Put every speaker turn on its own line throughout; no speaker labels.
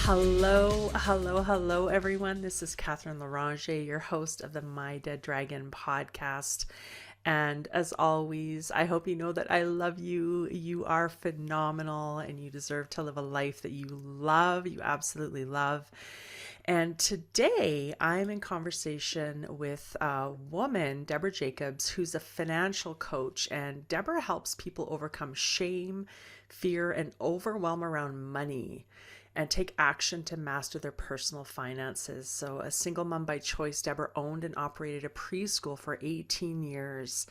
Hello, everyone. This is Catherine Larange, your host of the My Dead Dragon podcast. And as always, I hope you know that I love you. You are phenomenal and you deserve to live a life that you love, you absolutely love. And today I'm in conversation with a woman, Debra Jacobs, who's a financial coach. And Debra helps people overcome shame, fear, and overwhelm around money and take action to master their personal finances. So, a single mom by choice, Debra owned and operated a preschool for 18 years.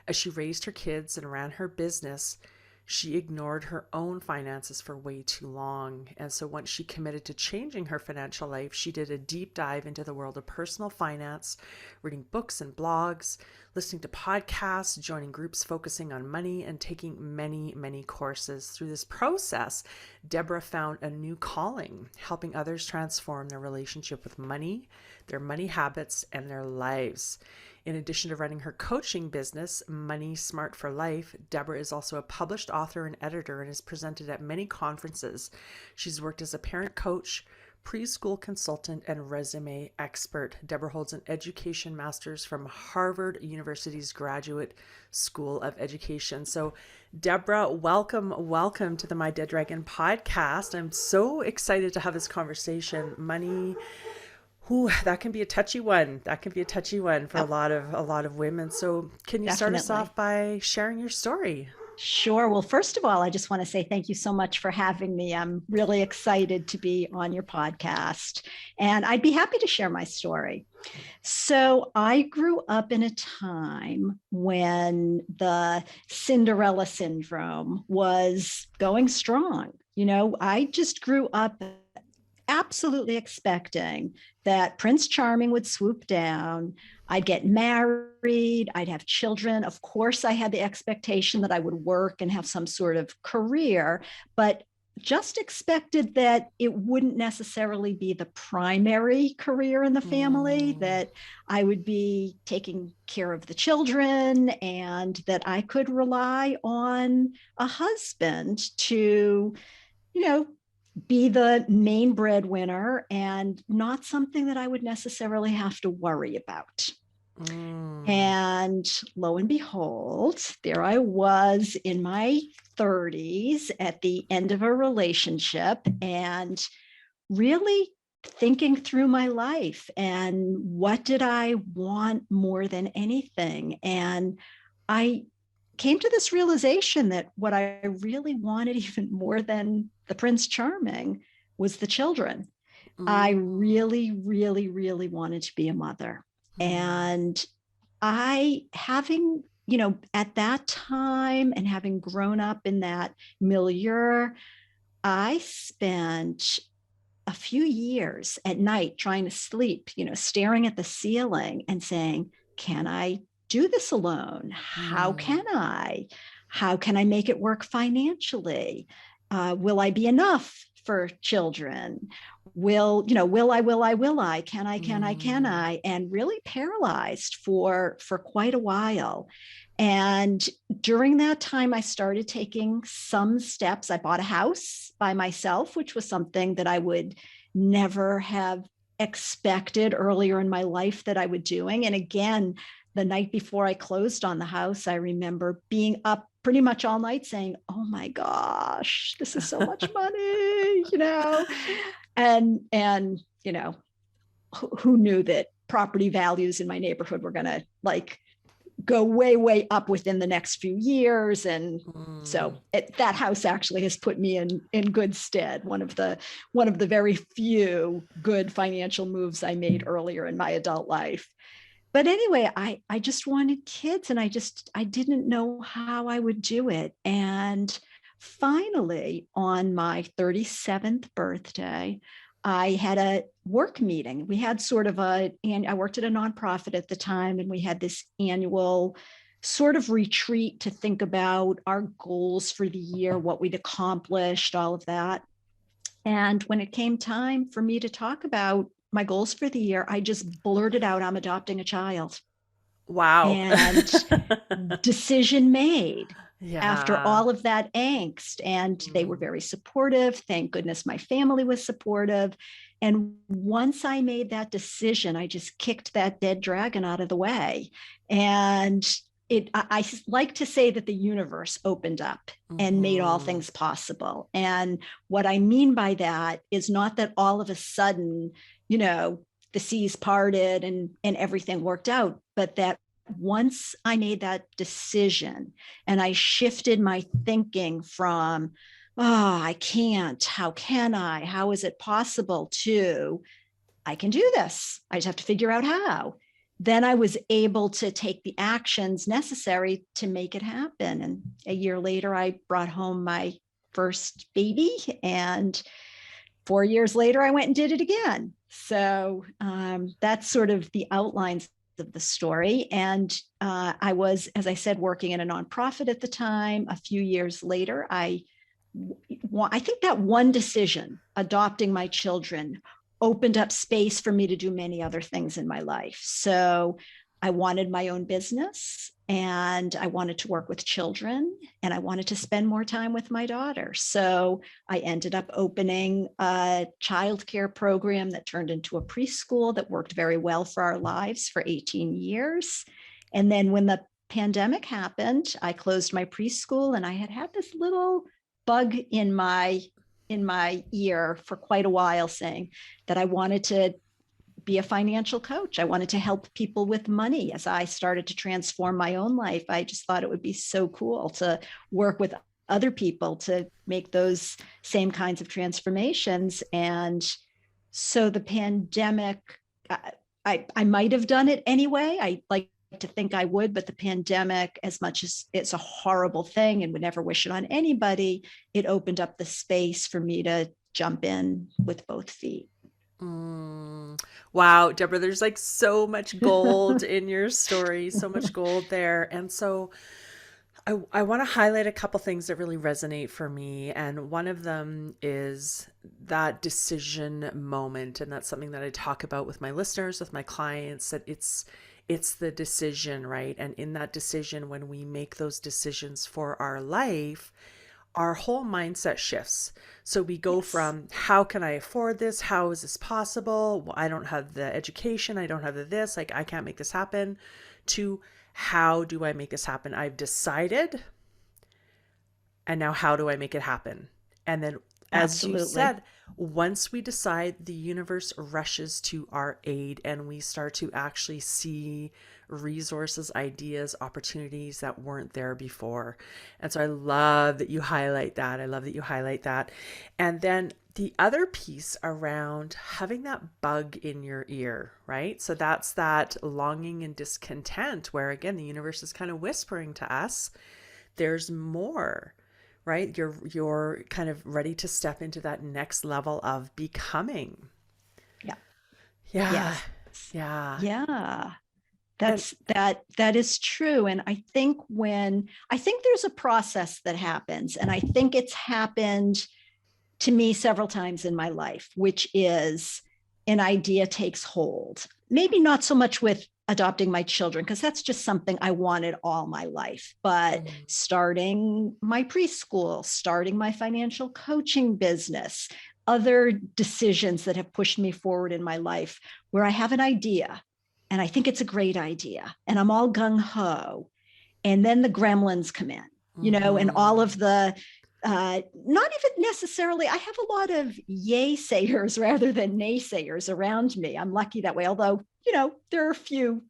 As she raised her kids and ran her business, she ignored her own finances for way too long. And so once she committed to changing her financial life, she did a deep dive into the world of personal finance, reading books and blogs, listening to podcasts, joining groups focusing on money, and taking many courses. Through this process, Debra found a new calling, helping others transform their relationship with money, their money habits, and their lives. In addition to running her coaching business, Money Smart for Life, Debra is also a published author and editor and is presented at many conferences. She's worked as a parent coach, preschool consultant, and resume expert. Debra holds an education master's from Harvard University's Graduate School of Education. So, Debra, welcome to the My Dead Dragon podcast. I'm so excited to have this conversation. Money, that can be a touchy one. For
Oh,
a lot of women. So can you start us
definitely.
off by sharing your story?
Sure. Well, first of all, I just want to say thank you so much for having me. I'm really excited to be on your podcast, and I'd be happy to share my story. So, I grew up in a time when the Cinderella syndrome was going strong. I just grew up absolutely expecting that Prince Charming would swoop down. I'd get married, I'd have children. Of course, I had the expectation that I would work and have some sort of career, but just expected that it wouldn't necessarily be the primary career in the family,
Mm,
that I would be taking care of the children and that I could rely on a husband to, you know, be the main breadwinner and not something that I would necessarily have to worry about.
mm,
And lo and behold, there I was in my 30s at the end of a relationship and really thinking through my life and what did I want more than anything. And I came to this realization that what I really wanted, even more than the Prince Charming, was the children. I
mm,
really wanted to be a mother.
mm,
And at that time and having grown up in that milieu, I spent a few years at night trying to sleep, staring at the ceiling and saying, can I do this alone? How can
mm,
I? How can I make it work financially? Will I be enough for children? Will I, can
mm.
I? And really paralyzed for quite a while. And during that time, I started taking some steps. I bought a house by myself, which was something that I would never have expected earlier in my life that I would doing. And again, the night before I closed on the house, I remember being up pretty much all night saying, "Oh my gosh, this is so much money." And who knew that property values in my neighborhood were going to like go way up within the next few years. And
Mm.
so that house actually has put me in good stead. One of the very few good financial moves I made earlier in my adult life. But anyway, I just wanted kids, and I didn't know how I would do it. And finally, on my 37th birthday, I had a work meeting. We had sort of and I worked at a nonprofit at the time, and we had this annual sort of retreat to think about our goals for the year, what we'd accomplished, all of that. And when it came time for me to talk about my goals for the year, I just blurted out, I'm adopting a child.
Wow.
And decision made. after
Yeah.
all of that angst. And they were
Mm.
very supportive. Thank goodness my family was supportive. And once I made that decision, I just kicked that dead dragon out of the way. And I like to say that the universe opened up and made all
Mhm.
things possible. And what I mean by that is not that all of a sudden, you know, the seas parted and everything worked out, but that once I made that decision and I shifted my thinking from, oh, I can't, how can I, how is it possible, to I can do this, I just have to figure out how, then I was able to take the actions necessary to make it happen. And a year later, I brought home my first baby. And 4 years later, I went and did it again. So that's sort of the outlines of the story. And I was, as I said, working in a nonprofit at the time. A few years later, I think that one decision, adopting my children, opened up space for me to do many other things in my life. So I wanted my own business and I wanted to work with children and I wanted to spend more time with my daughter. So I ended up opening a childcare program that turned into a preschool that worked very well for our lives for 18 years. And then when the pandemic happened, I closed my preschool and I had this little bug in my ear for quite a while saying that I wanted to be a financial coach. I wanted to help people with money as I started to transform my own life. I just thought it would be so cool to work with other people to make those same kinds of transformations. And so the pandemic, I might have done it anyway. I like to think I would, but the pandemic, as much as it's a horrible thing and would never wish it on anybody, it opened up the space for me to jump in with both feet.
Mm. Wow, Deborah, there's like so much gold in your story, so much gold there. And so I want to highlight a couple things that really resonate for me. And one of them is that decision moment. And that's something that I talk about with my listeners, with my clients, that it's the decision, right? And in that decision, when we make those decisions for our life, our whole mindset shifts. So we go
Yes,
from how can I afford this? How is this possible? Well, I don't have the education. I don't have the this. Like, I can't make this happen. To how do I make this happen? I've decided. And now how do I make it happen? And then, as you
absolutely.
said, once we decide, the universe rushes to our aid and we start to actually see resources, ideas, opportunities that weren't there before. And so I love that you highlight that. I love that you highlight that. And then the other piece around having that bug in your ear, right? So that's that longing and discontent where, again, the universe is kind of whispering to us, there's more, right? You're kind of ready to step into that next level of becoming.
Yeah.
Yeah.
Yes.
Yeah.
Yeah.
And
That is true. And I think there's a process that happens, and I think it's happened to me several times in my life, which is an idea takes hold. Maybe not so much with adopting my children, because that's just something I wanted all my life, but
mm,
starting my preschool, starting my financial coaching business, other decisions that have pushed me forward in my life where I have an idea and I think it's a great idea and I'm all gung ho. And then the gremlins come in, and all
mm-hmm.
of the not even necessarily, I have a lot of yay sayers rather than naysayers around me. I'm lucky that way, although, there are a few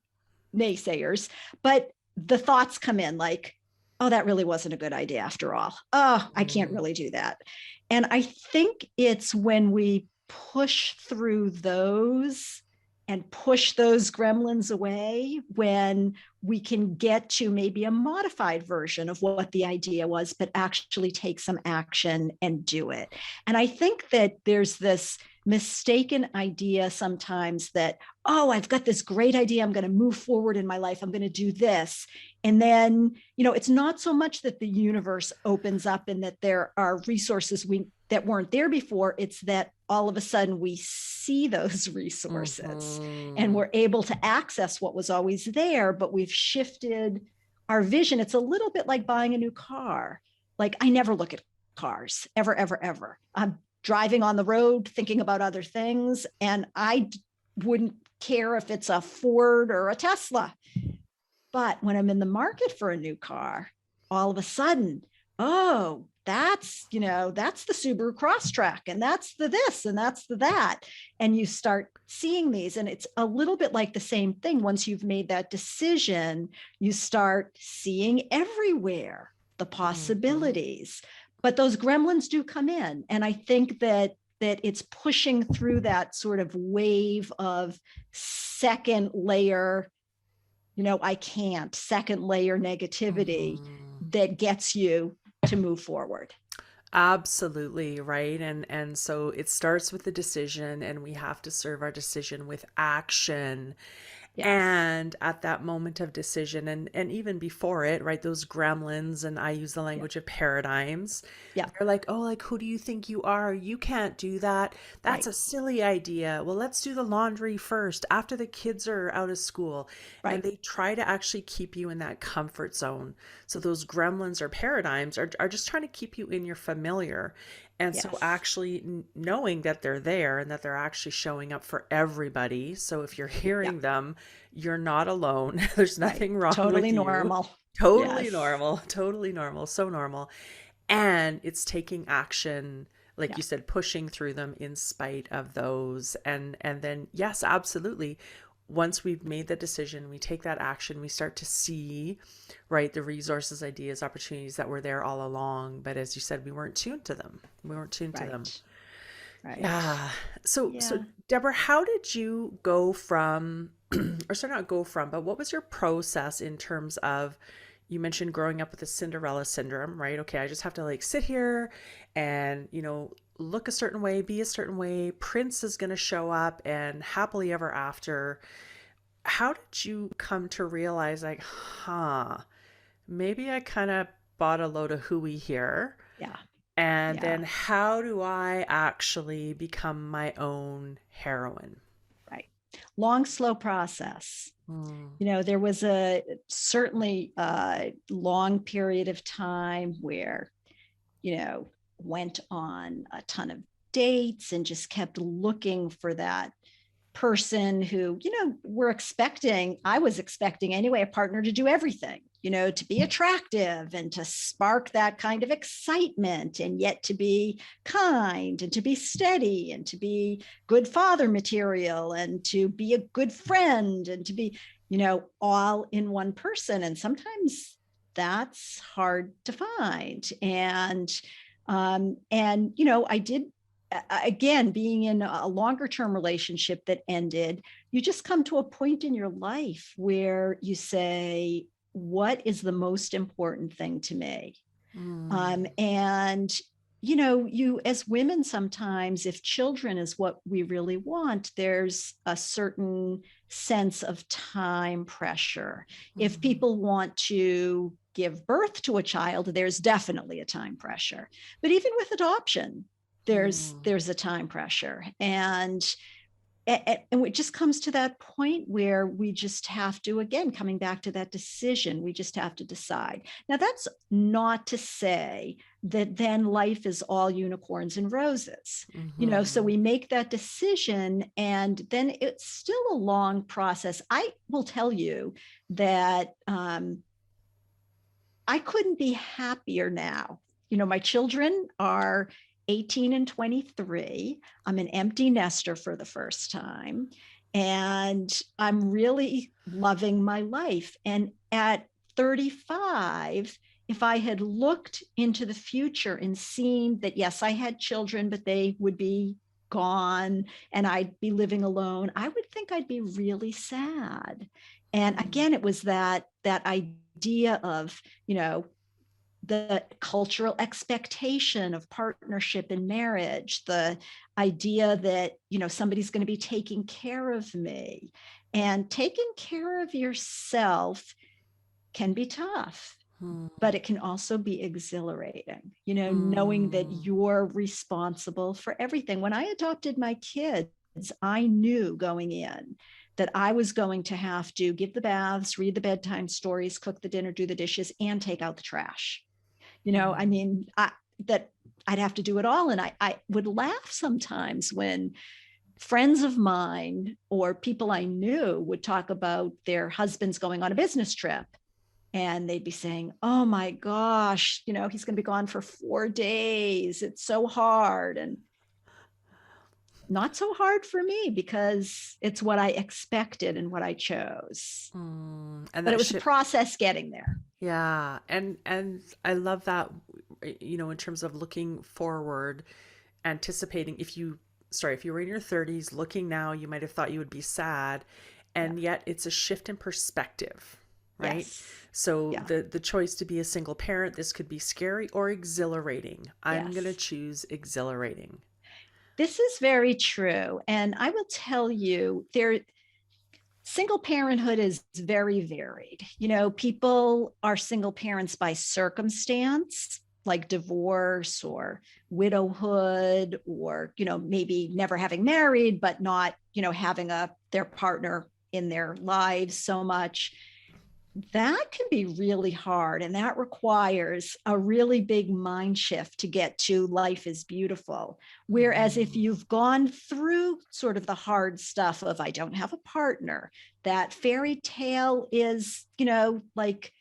naysayers, but the thoughts come in like, oh, that really wasn't a good idea after all. Oh, I can't
Mm,
really do that. And I think it's when we push through those and push those gremlins away when we can get to maybe a modified version of what the idea was, but actually take some action and do it. And I think that there's this mistaken idea sometimes that, oh, I've got this great idea. I'm going to move forward in my life. I'm going to do this. And then, it's not so much that the universe opens up and that there are resources that weren't there before. It's that all of a sudden we see those resources and
mm-hmm.
we're able to access what was always there, but we've shifted our vision, it's a little bit like buying a new car. Like I never look at cars ever, ever, ever. I'm driving on the road thinking about other things, and I wouldn't care if it's a Ford or a Tesla. But when I'm in the market for a new car, all of a sudden, oh, that's the Subaru Crosstrek, and that's the this, and that's the that. And you start seeing these, and it's a little bit like the same thing. Once you've made that decision, you start seeing everywhere the possibilities. But those gremlins do come in. And I think that it's pushing through that sort of wave of second layer, I can't, second layer negativity that gets you to move forward.
Absolutely, right. And so it starts with the decision, and we have to serve our decision with action.
Yes.
And at that moment of decision, and even before it, right, those gremlins, and I use the
Yeah.
language of paradigms,
Yeah.
they're like, oh, like, who do you think you are? You can't do that. That's
Right.
a silly idea. Well, let's do the laundry first after the kids are out of school. And
Right.
they try to actually keep you in that comfort zone. So those gremlins or paradigms are just trying to keep you in your familiar. And so
Yes.
actually knowing that they're there and that they're actually showing up for everybody. So if you're
Yeah.
hearing them, you're not alone. There's
Right.
nothing wrong
Totally
with you.
normal.
Totally
Yes.
normal. Totally normal. So normal. And it's taking action, like
Yeah.
you said, pushing through them in spite of those. And then yes, absolutely. Once we've made the decision, we take that action, we start to see, right, the resources, ideas, opportunities that were there all along. But as you said, we weren't tuned to them. We weren't tuned to them.
Right. Right.
Yeah. So
Yeah.
Deborah, how did you go from, or sorry, not go from, but what was your process in terms of, you mentioned growing up with the Cinderella syndrome, right? Okay, I just have to like sit here and, look a certain way, be a certain way. Prince is going to show up and happily ever after. How did you come to realize, like, maybe I kind of bought a load of hooey here?
Yeah.
And
Yeah.
then how do I actually become my own heroine?
Right. Long, slow process.
Mm.
There was certainly a long period of time where, went on a ton of dates and just kept looking for that person who, I was expecting anyway, a partner to do everything, to be attractive and to spark that kind of excitement, and yet to be kind and to be steady and to be good father material and to be a good friend and to be, all in one person. And sometimes that's hard to find. I did, again, being in a longer term relationship that ended, you just come to a point in your life where you say, what is the most important thing to me?
Mm.
And you as women, sometimes if children is what we really want, there's a certain sense of time pressure. If
Mm.
people want to give birth to a child, there's definitely a time pressure. But even with adoption,
Mm.
there's a time pressure. And it just comes to that point where we just have to, again, coming back to that decision, we just have to decide. Now, that's not to say that then life is all unicorns and roses, so
Mhm.
we make that decision, and then it's still a long process. I will tell you that I couldn't be happier now. My children are 18 and 23. I'm an empty nester for the first time, and I'm really loving my life. And at 35, if I had looked into the future and seen that, yes, I had children, but they would be gone and I'd be living alone, I would think I'd be really sad. And
Mm.
again, it was that idea of, the cultural expectation of partnership and marriage, the idea that, somebody's going to be taking care of me. And taking care of yourself can be tough,
Mm.
but it can also be exhilarating, knowing that
Mm.
you're responsible for everything. When I adopted my kids, I knew going in that I was going to have to give the baths, read the bedtime stories, cook the dinner, do the dishes, and take out the trash. I mean, that I'd have to do it all. And I would laugh sometimes when friends of mine or people I knew would talk about their husbands going on a business trip. And they'd be saying, oh my gosh, he's going to be gone for 4 days. It's so hard. And not so hard for me because it's what I expected and what I chose.
And
but it was a process getting there.
Yeah. And I love that, in terms of looking forward, anticipating if you were in your 30s, looking now, you might have thought you would be sad. And yet it's a shift in perspective, right?
Yes.
So the choice to be a single parent, this could be scary or exhilarating. I'm going to choose exhilarating.
This is very true. And I will tell you, single parenthood is very varied. People are single parents by circumstance, like divorce or widowhood, or, maybe never having married, but not, having their partner in their lives so much. That can be really hard. And that requires a really big mind shift to get to life is beautiful. Whereas if you've gone through sort of the hard stuff of, I don't have a partner, that fairy tale is, like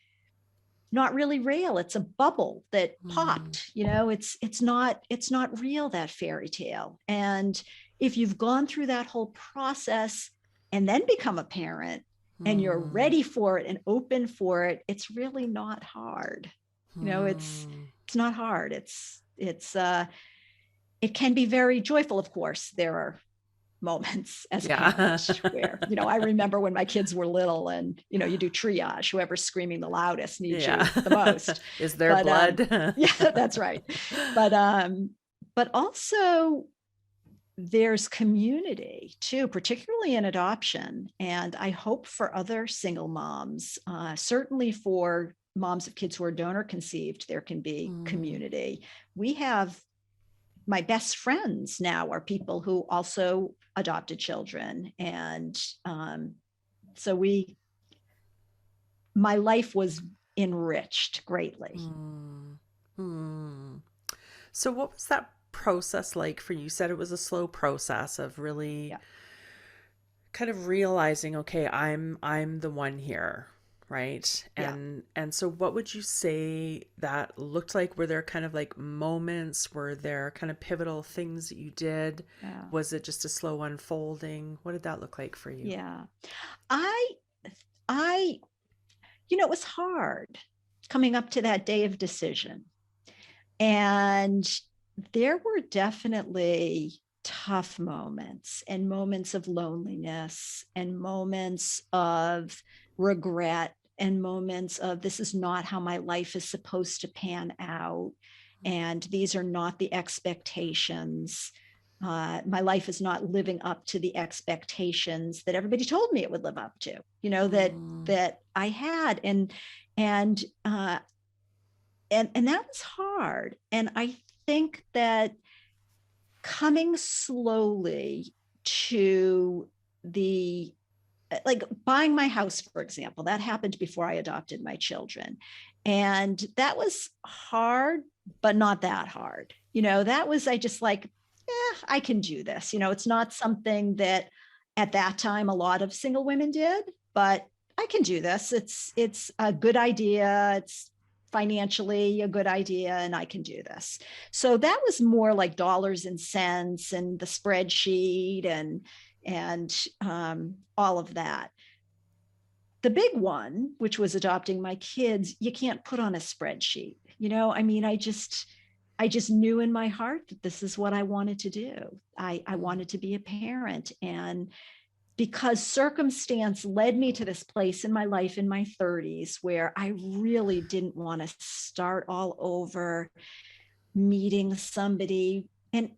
not really real. It's a bubble that popped, it's not real, that fairy tale. And if you've gone through that whole process and then become a parent, and you're ready for it and open for it, it's really not hard. It's not hard. It can be very joyful. Of course, there are moments as a parent where, I remember when my kids were little and, you do triage, whoever's screaming the loudest needs you the most.
Is there blood?
Yeah, that's right. But also, there's community too, particularly in adoption. And I hope for other single moms, certainly for moms of kids who are donor conceived, there can be community. We have, my best friends now are people who also adopted children. And so my life was enriched greatly.
So what was that process like for you? You said it was a slow process of really kind of realizing, okay, I'm the one here, right? And so what would you say that looked like? Were there kind of like moments? Were there kind of pivotal things that you did? Was it just a slow unfolding? What did that look like for you?
It was hard coming up to that day of decision. And there were definitely tough moments and moments of loneliness and moments of regret and moments of, this is not how my life is supposed to pan out. And these are not the expectations. My life is not living up to the expectations that everybody told me it would live up to, that I had. And that was hard. And I think that coming slowly to like buying my house, for example, that happened before I adopted my children. And that was hard, but not that hard. That was, I just like, I can do this. It's not something that at that time a lot of single women did, but I can do this. It's a good idea. It's financially a good idea, and I can do this. So that was more like dollars and cents and the spreadsheet and all of that. The big one, which was adopting my kids, you can't put on a spreadsheet. I mean, I just knew in my heart that this is what I wanted to do. I wanted to be a parent. And because circumstance led me to this place in my life in my 30s where I really didn't want to start all over meeting somebody. And,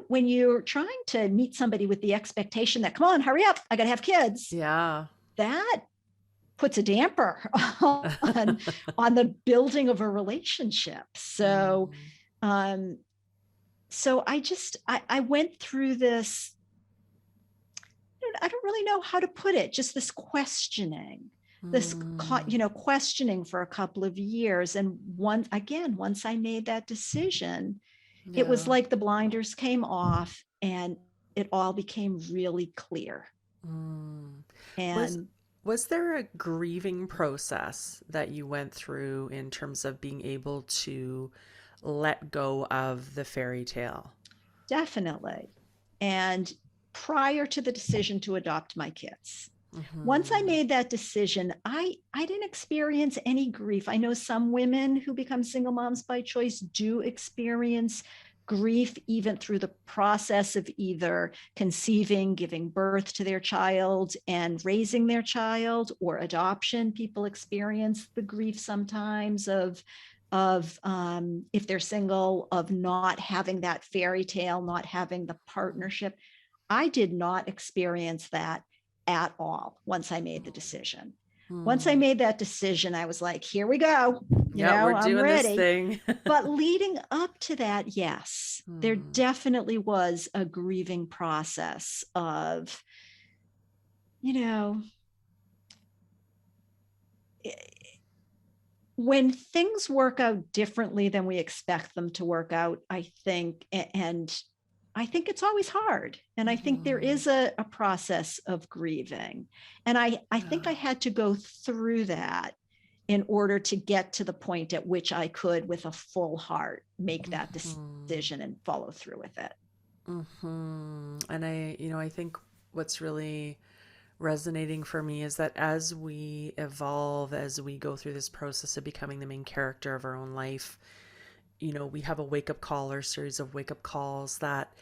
when you're trying to meet somebody with the expectation that, come on, hurry up, I got to have kids.
Yeah.
That puts a damper on the building of a relationship. So, I went through this, don't really know how to put it, just this questioning, this, questioning for a couple of years. And once I made that decision, it was
Yeah.
like the blinders came off and it all became really clear.
Mm. Was
And
was there a grieving process that you went through in terms of being able to let go of the fairy tale?
definitely. And prior to the decision to adopt my kids, once I
Mm-hmm.
made that decision, I didn't experience any grief. I know some women who become single moms by choice do experience grief even through the process of either conceiving, giving birth to their child, and raising their child, or adoption. People experience the grief sometimes of if they're single, of not having that fairy tale, not having the partnership. I did not experience that at all once I made the decision. Once I
Mm.
made that decision, I was like, here we go.
Yeah, we're
I'm
doing this
ready.
thing.
But leading up to that, yes, there
Mm.
definitely was a grieving process of, you know, when things work out differently than we expect them to work out, I think, and I think it's always hard. And I think there
Mhm.
is a process of grieving. And I think I
Yeah.
had to go through that in order to get to the point at which I could, with a full heart, make that
Mhm.
decision and follow through with it.
And I think what's really resonating for me is that as we evolve, as we go through this process of becoming the main character of our own life, we have a wake up call or series of wake up calls that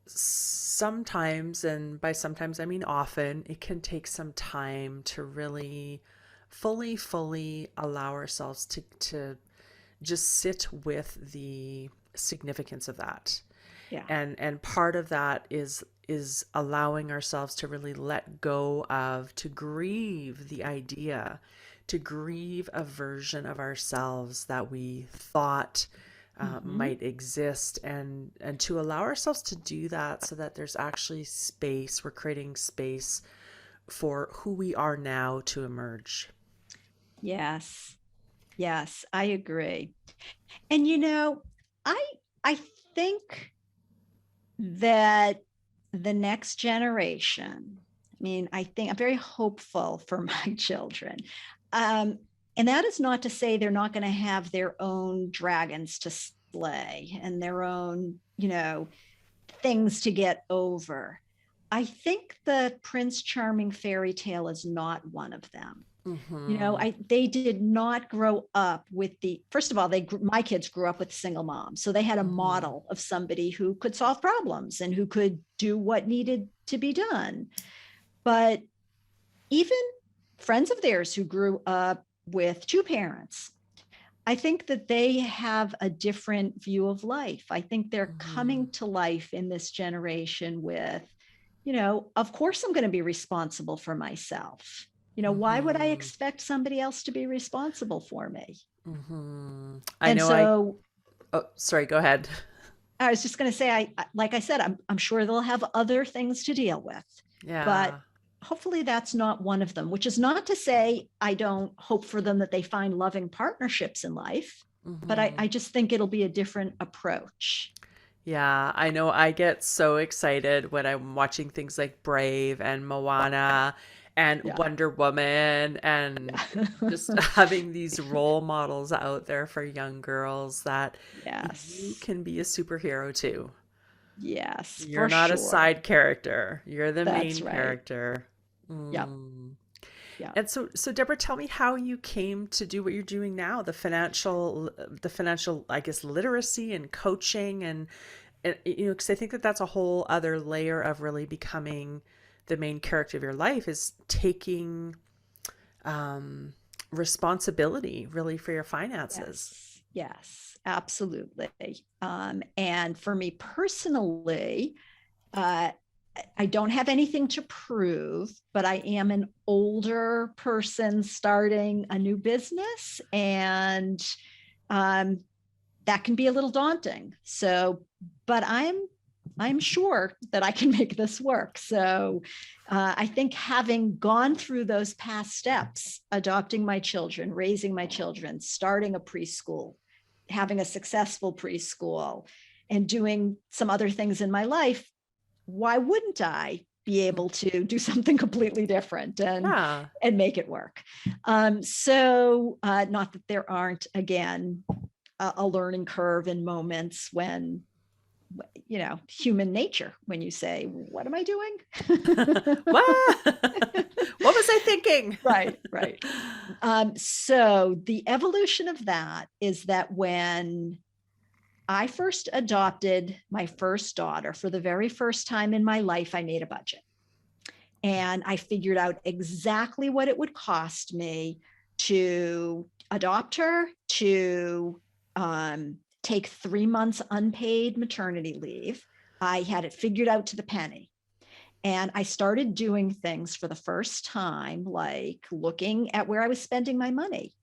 sometimes, and by sometimes I mean often, it can take some time to really fully allow ourselves to just sit with the significance of that.
Yeah.
And part of that is allowing ourselves to really let go of, to grieve the idea, to grieve a version of ourselves that we thought
Mm-hmm.
might exist, and to allow ourselves to do that so that there's actually space. We're creating space for who we are now to emerge.
Yes. Yes, I agree. And I I think that the next generation, I mean, I think I'm very hopeful for my children. Um, and that is not to say they're not going to have their own dragons to slay and their own, things to get over. I think the Prince Charming fairy tale is not one of them.
Mm-hmm.
They did not grow up with first of all, my kids grew up with single moms, so they had a
Mm-hmm.
model of somebody who could solve problems and who could do what needed to be done. But even friends of theirs who grew up with two parents, I think that they have a different view of life. I think they're
Mm-hmm.
coming to life in this generation with, of course I'm going to be responsible for myself. Why would I
Mm-hmm.
expect somebody else to be responsible for me?
Mm-hmm. I
And
know I
so
Oh, sorry, go ahead.
I was just going to say, like I said, I'm sure they'll have other things to deal with, but
Yeah.
hopefully that's not one of them, which is not to say I don't hope for them that they find loving partnerships in life, but
Mm-hmm.
I just think it'll be a different approach.
Yeah, I know I get so excited when I'm watching things like Brave and Moana and
Yeah.
Wonder Woman, and just
Yeah.
having these role models out there for young girls that you
Yes.
can be a superhero too.
Yes,
You're
for
not a
sure.
side character. You're the
That's
main
right.
character.
Yep.
Mm.
Yep.
And so Deborah, tell me how you came to do what you're doing now, the financial, I guess, literacy and coaching and because I think that that's a whole other layer of really becoming the main character of your life, is taking um, responsibility really for your finances.
Yes. Yes. Absolutely. And for me personally, uh, I don't have anything to prove, but I am an older person starting a new business, and um, that can be a little daunting. So, but I'm I'm sure that I can make this work. So I think having gone through those past steps, adopting my children, raising my children, starting a preschool, having a successful preschool, and doing some other things in my life, why wouldn't I be able to do something completely different and
Yeah.
make it work? So not that there aren't, again, a learning curve in moments when, human nature, when you say, what am I doing?
What was I thinking?
Right. So the evolution of that is that when I first adopted my first daughter, for the very first time in my life, I made a budget. And I figured out exactly what it would cost me to adopt her, to take 3 months unpaid maternity leave. I had it figured out to the penny. And I started doing things for the first time, like looking at where I was spending my money,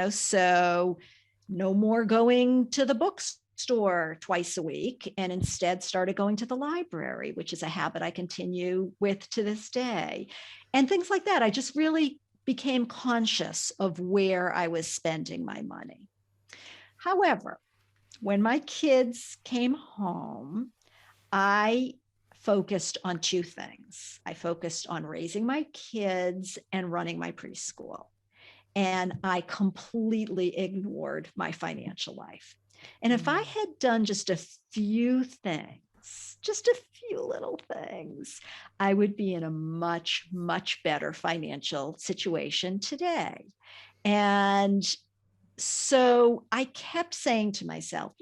so no more going to the bookstore twice a week, and instead started going to the library, which is a habit I continue with to this day, and things like that. I just really became conscious of where I was spending my money. However, when my kids came home, I focused on two things. I focused on raising my kids and running my preschool. And I completely ignored my financial life. And if I had done just a few things, just a few little things, I would be in a much, much better financial situation today. And so I kept saying to myself,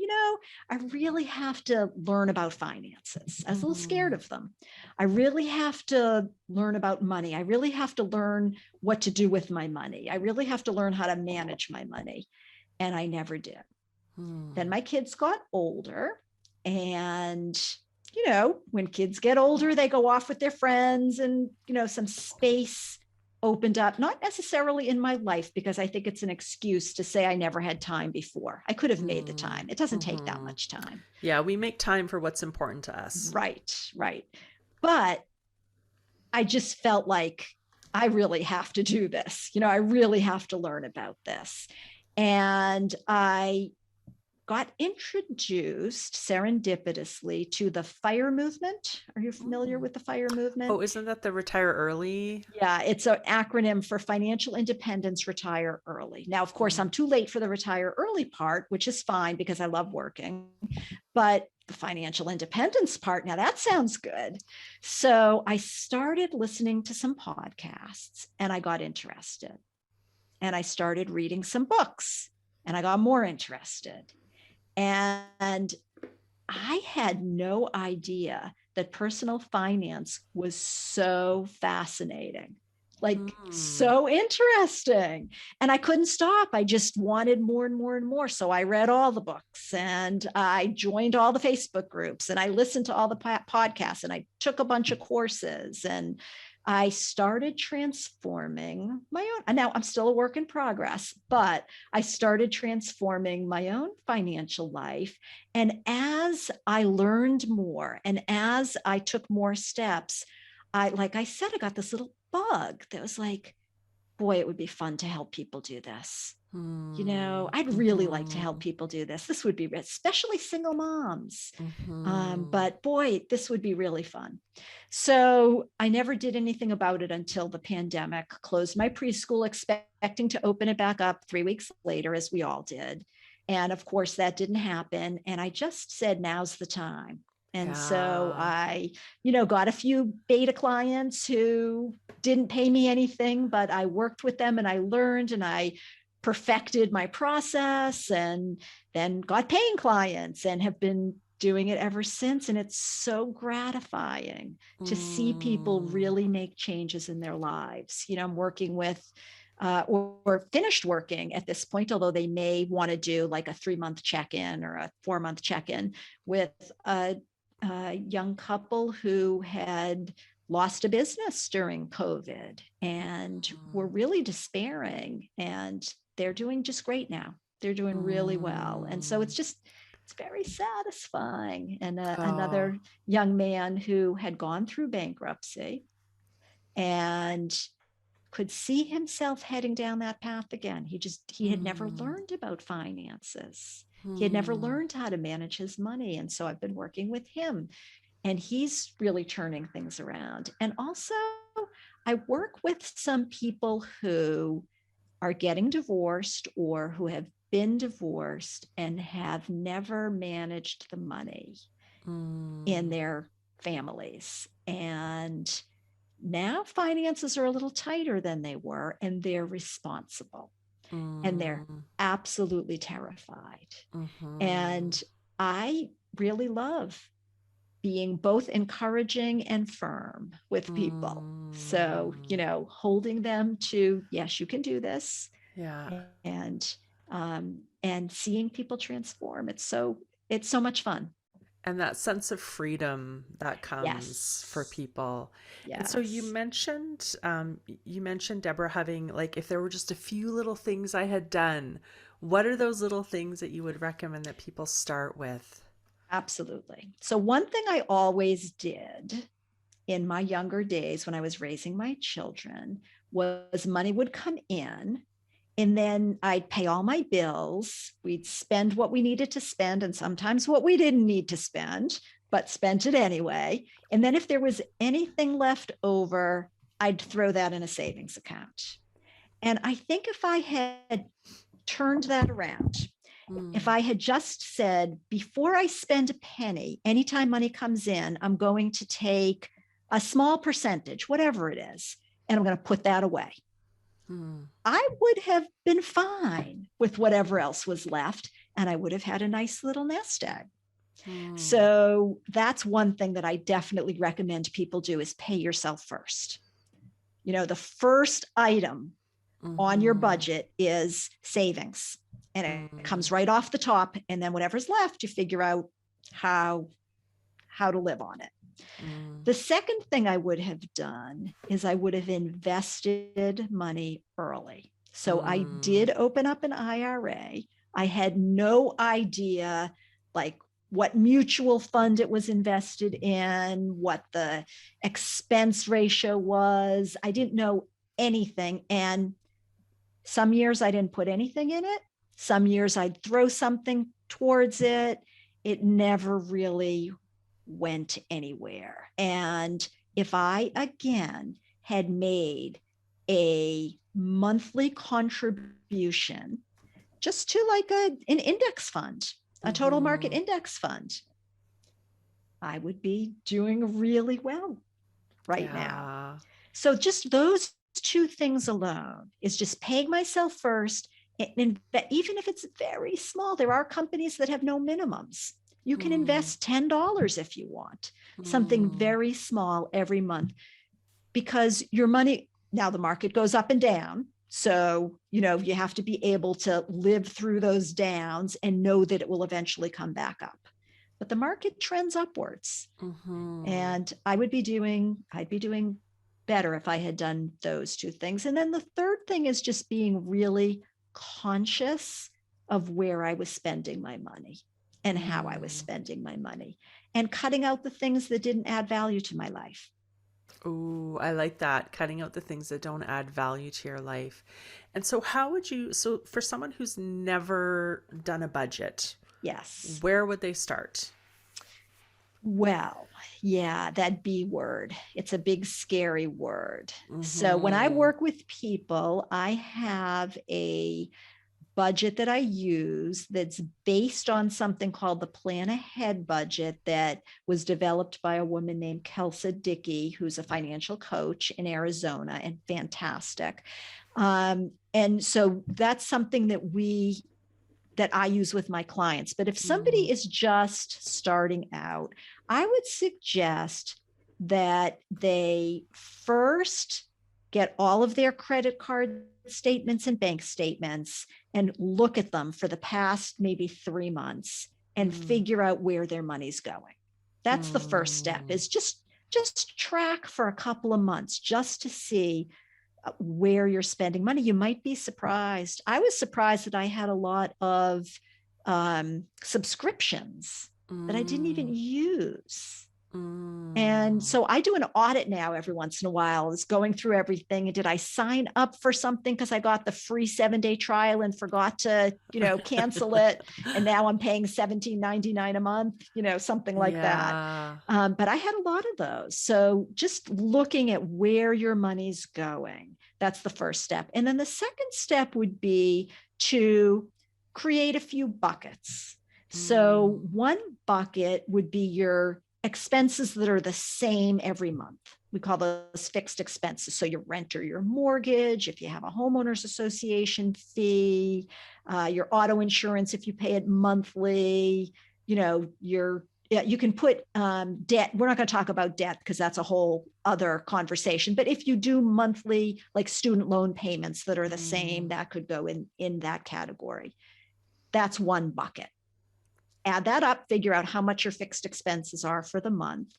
I really have to learn about finances. I was a little scared of them. I really have to learn about money. I really have to learn what to do with my money. I really have to learn how to manage my money. And I never did. Then my kids got older, and when kids get older, they go off with their friends, and some space opened up, not necessarily in my life, because I think it's an excuse to say I never had time before. I could have made the time. It doesn't take that much time.
Yeah, we make time for what's important to us.
Right. But I just felt like I really have to do this. I really have to learn about this. And I got introduced serendipitously to the FIRE movement. Are you familiar with the FIRE movement?
Oh, isn't that the retire early?
Yeah, it's an acronym for Financial Independence, Retire Early. Now, of course, I'm too late for the retire early part, which is fine because I love working. But the financial independence part, now that sounds good. So I started listening to some podcasts and I got interested. And I started reading some books and I got more interested. And I had no idea that personal finance was so fascinating, like so interesting. And I couldn't stop. I just wanted more and more and more. So I read all the books and I joined all the Facebook groups and I listened to all the podcasts and I took a bunch of courses and I started transforming my own. And now I'm still a work in progress, but I started transforming my own financial life. And as I learned more and as I took more steps, like I said, I got this little bug that was like, boy, it would be fun to help people do this. I'd really like to help people do this. This would be, especially single moms. But boy, this would be really fun. So I never did anything about it until the pandemic. Closed my preschool, expecting to open it back up 3 weeks later, as we all did. And of course, that didn't happen. And I just said, now's the time. And so I, got a few beta clients who didn't pay me anything, but I worked with them and I learned and I perfected my process and then got paying clients and have been doing it ever since. And it's so gratifying to see people really make changes in their lives. I'm working with or finished working at this point, although they may want to do like a 3-month check-in or a 4-month check-in with a young couple who had lost a business during COVID and were really despairing, and they're doing just great now. They're doing really well. And so it's just It's very satisfying. And
Oh.
another young man who had gone through bankruptcy and could see himself heading down that path again. He had never
Hmm.
learned about finances. He had never
Hmm.
learned how to manage his money. And so I've been working with him, and he's really turning things around. And also, I work with some people who are getting divorced or who have been divorced and have never managed the money in
Hmm.
their families. And now finances are a little tighter than they were, and they're responsible and they're
Hmm.
absolutely terrified.
Hmm.
And I really love being both encouraging and firm with people. So,
Hmm.
holding them to, yes, you can do this,
Yeah.
and and seeing people transform. It's so much fun.
And that sense of freedom that comes for
Yes.
people. And so
Yes.
you mentioned Deborah having like if there were just a few little things I had done, what are those little things that you would recommend that people start with?
Absolutely. So one thing I always did in my younger days when I was raising my children was money would come in, and then I'd pay all my bills. We'd spend what we needed to spend and sometimes what we didn't need to spend, but spent it anyway. And then if there was anything left over, I'd throw that in a savings account. And I think if I had turned that around, if
Mm,
I had just said, before I spend a penny, anytime money comes in, I'm going to take a small percentage, whatever it is, and I'm going to put that away,
mm,
I would have been fine with whatever else was left. And I would have had a nice little nest egg.
mm,
So that's one thing that I definitely recommend people do is pay yourself first. The first item on your
mm-hmm,
budget is savings, and it
mm,
comes right off the top. And then whatever's left, you figure out how how to live on it.
mm,
The second thing I would have done is I would have invested money early. So I
mm,
did open up an IRA. I had no idea like what mutual fund it was invested in, what the expense ratio was. I didn't know anything. And some years I didn't put anything in it. Some years I'd throw something towards it. It never really went anywhere. And if I again had made a monthly contribution just to like an index fund, a total market
mm-hmm.
index fund, I would be doing really well right now.
Yeah.
So just those two things alone is just paying myself first. And even if it's very small, there are companies that have no minimums. You can
Mm,
invest $10 if you want, something
mm,
very small every month, because your money, now the market goes up and down. So, you have to be able to live through those downs and know that it will eventually come back up. But the market trends upwards.
mm-hmm.
And I'd be doing better if I had done those two things. And then the third thing is just being really conscious of where I was spending my money and how I was
Mm.
spending my money, and cutting out the things that didn't add value to my life.
Ooh, I like that. Cutting out the things that don't add value to your life. And so, how would you, so for someone who's never done a budget,
Yes.
where would they start?
Well, yeah, that B word. It's a big, scary word. So when I
Mm-hmm.
work with people, I have a budget that I use that's based on something called the Plan Ahead budget that was developed by a woman named Kelsa Dickey, who's a financial coach in Arizona and fantastic. And so that's something that I use with my clients. But if
Mm,
somebody is just starting out, I would suggest that they first get all of their credit card statements and bank statements and look at them for the past maybe 3 months and
mm,
figure out where their money's going. That's the first step,
mm,
is just track for a couple of months just to see where you're spending money. You might be surprised. I was surprised that I had a lot of subscriptions that I didn't even
Mm,
use. And
mm.
so I do an audit now every once in a while, is going through everything. And did I sign up for something because I got the free 7-day trial and forgot to, cancel it? And now I'm paying $17.99 a month, something like that.
Yeah.
But I had a lot of those. So just looking at where your money's going, that's the first step. And then the second step would be to create a few buckets. So
Mm,
one bucket would be your expenses that are the same every month. We call those fixed expenses. So your rent or your mortgage, if you have a homeowners association fee, your auto insurance, if you pay it monthly, you can put debt. We're not going to talk about debt because that's a whole other conversation. But if you do monthly, like student loan payments that are the same,
mm,
that could go in that category. That's one bucket. Add that up, figure out how much your fixed expenses are for the month.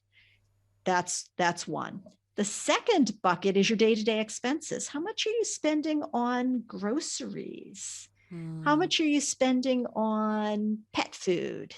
That's one. The second bucket is your day-to-day expenses. How much are you spending on groceries? How
mm,
much are you spending on pet food?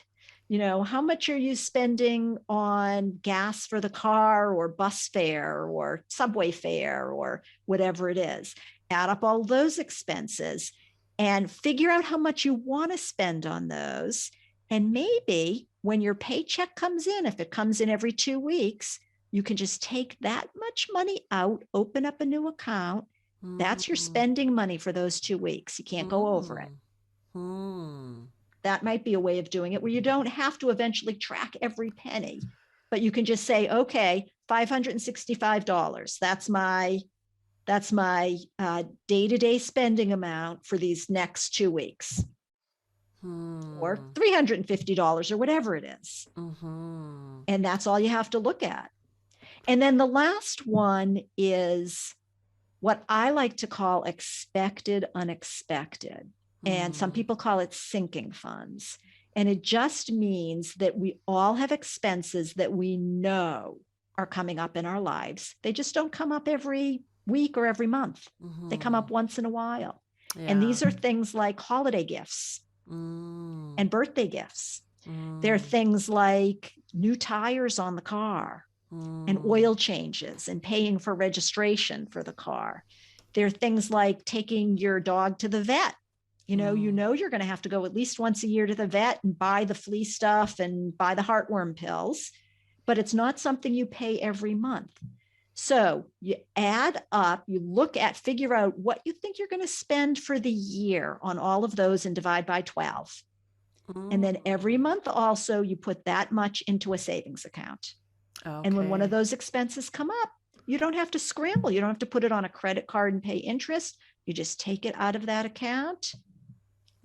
How much are you spending on gas for the car or bus fare or subway fare or whatever it is? Add up all those expenses and figure out how much you want to spend on those. And maybe when your paycheck comes in, if it comes in every 2 weeks, you can just take that much money out, open up a new account. That's your
mm,
spending money for those 2 weeks. You can't go over it.
mm, mm.
That might be a way of doing it where you don't have to eventually track every penny, but you can just say, okay, $565. That's my day-to-day spending amount for these next 2 weeks, or
Hmm.
$350 or whatever it is.
Mm-hmm.
And that's all you have to look at. And then the last one is what I like to call expected unexpected. And some
Mm.
people call it sinking funds. And it just means that we all have expenses that we know are coming up in our lives. They just don't come up every week or every month. They come
Mm-hmm.
up once in a while. And
Yeah.
these are things like holiday gifts
Mm.
and birthday gifts. They're
Mm.
things like new tires on the car and
Mm.
oil changes and paying for registration for the car. There are things like taking your dog to the vet.
Mm.
You're going to have to go at least once a year to the vet and buy the flea stuff and buy the heartworm pills, but it's not something you pay every month. So you add up, figure out what you think you're going to spend for the year on all of those and divide by 12. And then every
Mm.
month also, you put that much into a savings account. And when one of
Okay.
those expenses come up, you don't have to scramble. You don't have to put it on a credit card and pay interest. You just take it out of that account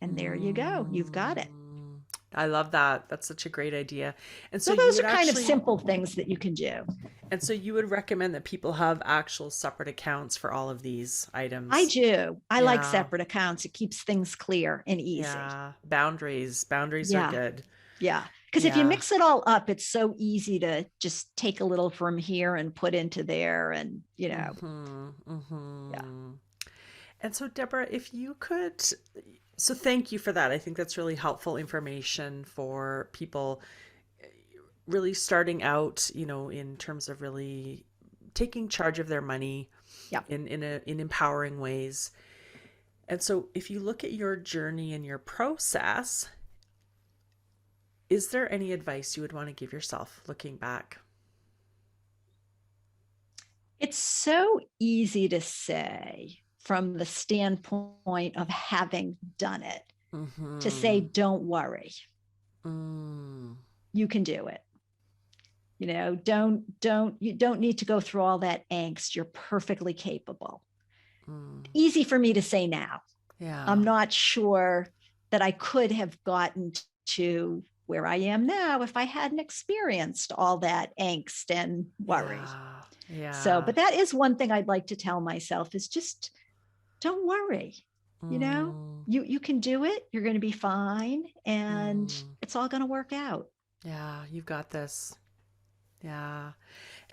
and there you go. You've got it.
Mm. I love that. That's such a great idea. And so
So
you
those are
would
kind of
actually,
simple things that you can do.
and so you would recommend that people have actual separate accounts for all of these
I
items.
do. I like
Yeah.
separate accounts. It keeps things clear and easy.
Yeah. Boundaries. Boundaries are
Yeah.
good.
Yeah. Because if you
Yeah.
mix it all up, it's so easy to just take a little from here and put into there. And,
Mm-hmm.
yeah.
Mm-hmm. And so, Deborah, if you could, so thank you for that. I think that's really helpful information for people really starting out, in terms of really taking charge of their money
Yeah.
in empowering ways. And so, if you look at your journey and your process, is there any advice you would want to give yourself looking back?
It's so easy to say from the standpoint of having done it, to say,
Mm-hmm.
don't worry,
Mm.
you can do it. You don't need to go through all that angst. You're perfectly capable.
Mm.
Easy for me to say now. I'm
Yeah.
not sure that I could have gotten to where I am now if I hadn't experienced all that angst and worry.
Yeah.
So,
Yeah.
but that is one thing I'd like to tell myself is just don't worry. You know,
Mm.
you can do it. You're going to be fine and
Mm.
it's all going to work out.
Yeah, you've got this. Yeah.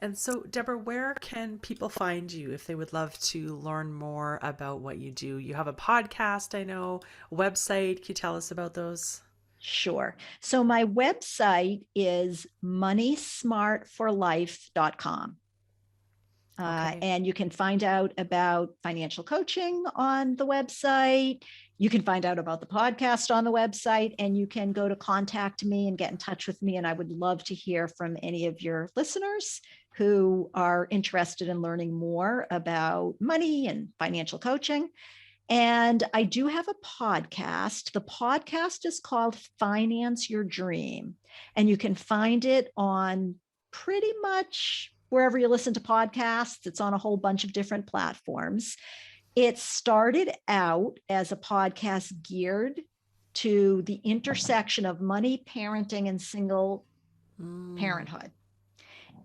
And so, Deborah, where can people find you if they would love to learn more about what you do? You have a podcast, I know, a website. Can you tell us about those?
Sure. So my website is moneysmartforlife.com.
Okay.
And you can find out about financial coaching on the website. You can find out about the podcast on the website, and you can go to contact me and get in touch with me. And I would love to hear from any of your listeners who are interested in learning more about money and financial coaching. And I do have a podcast. The podcast is called Finance Your Dream, and you can find it on pretty much wherever you listen to podcasts. It's on a whole bunch of different platforms. It started out as a podcast geared to the intersection of money, parenting, and single parenthood.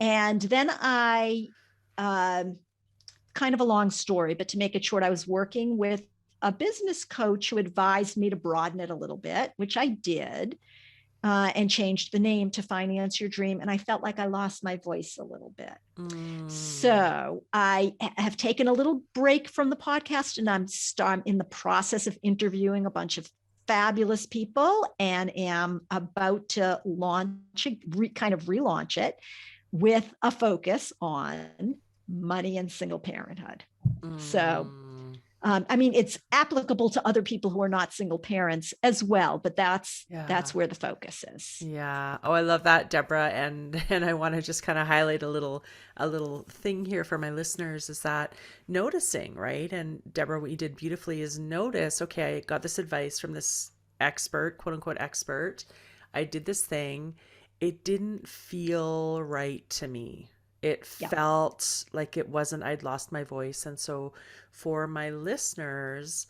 And then kind of a long story, but to make it short, I was working with a business coach who advised me to broaden it a little bit, which I did, and changed the name to Finance Your Dream. And I felt like I lost my voice a little bit. So I have taken a little break from the podcast, and I'm in the process of interviewing a bunch of fabulous people, and am about to kind of relaunch it with a focus on money and single parenthood. So, I mean, it's applicable to other people who are not single parents as well, but that's where the focus is.
Yeah. Oh, I love that, Deborah. And I want to just kind of highlight a little thing here for my listeners, is that noticing, right? And Deborah, what you did beautifully is notice, okay, I got this advice from this expert, quote unquote expert. I did this thing. It didn't feel right to me. It felt like it wasn't, I'd lost my voice. And so for my listeners,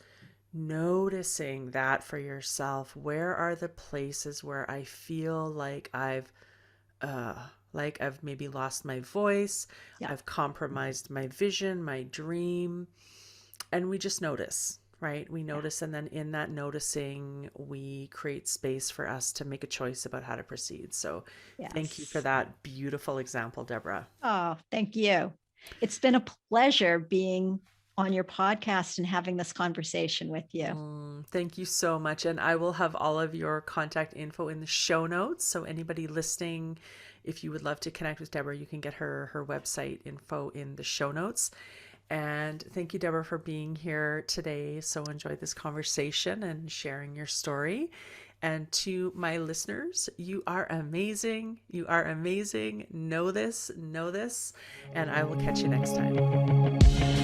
noticing that for yourself, where are the places where I feel like I've maybe lost my voice, I've compromised my vision, my dream, and we just notice. Right? We notice, and then in that noticing, we create space for us to make a choice about how to proceed. So thank you for that beautiful example, Deborah.
Oh, thank you. It's been a pleasure being on your podcast and having this conversation with you.
Thank you so much. And I will have all of your contact info in the show notes. So anybody listening, if you would love to connect with Deborah, you can get her website info in the show notes. And thank you, Deborah, for being here today. So enjoyed this conversation and sharing your story. And to my listeners, you are amazing. You are amazing. Know this, and I will catch you next time.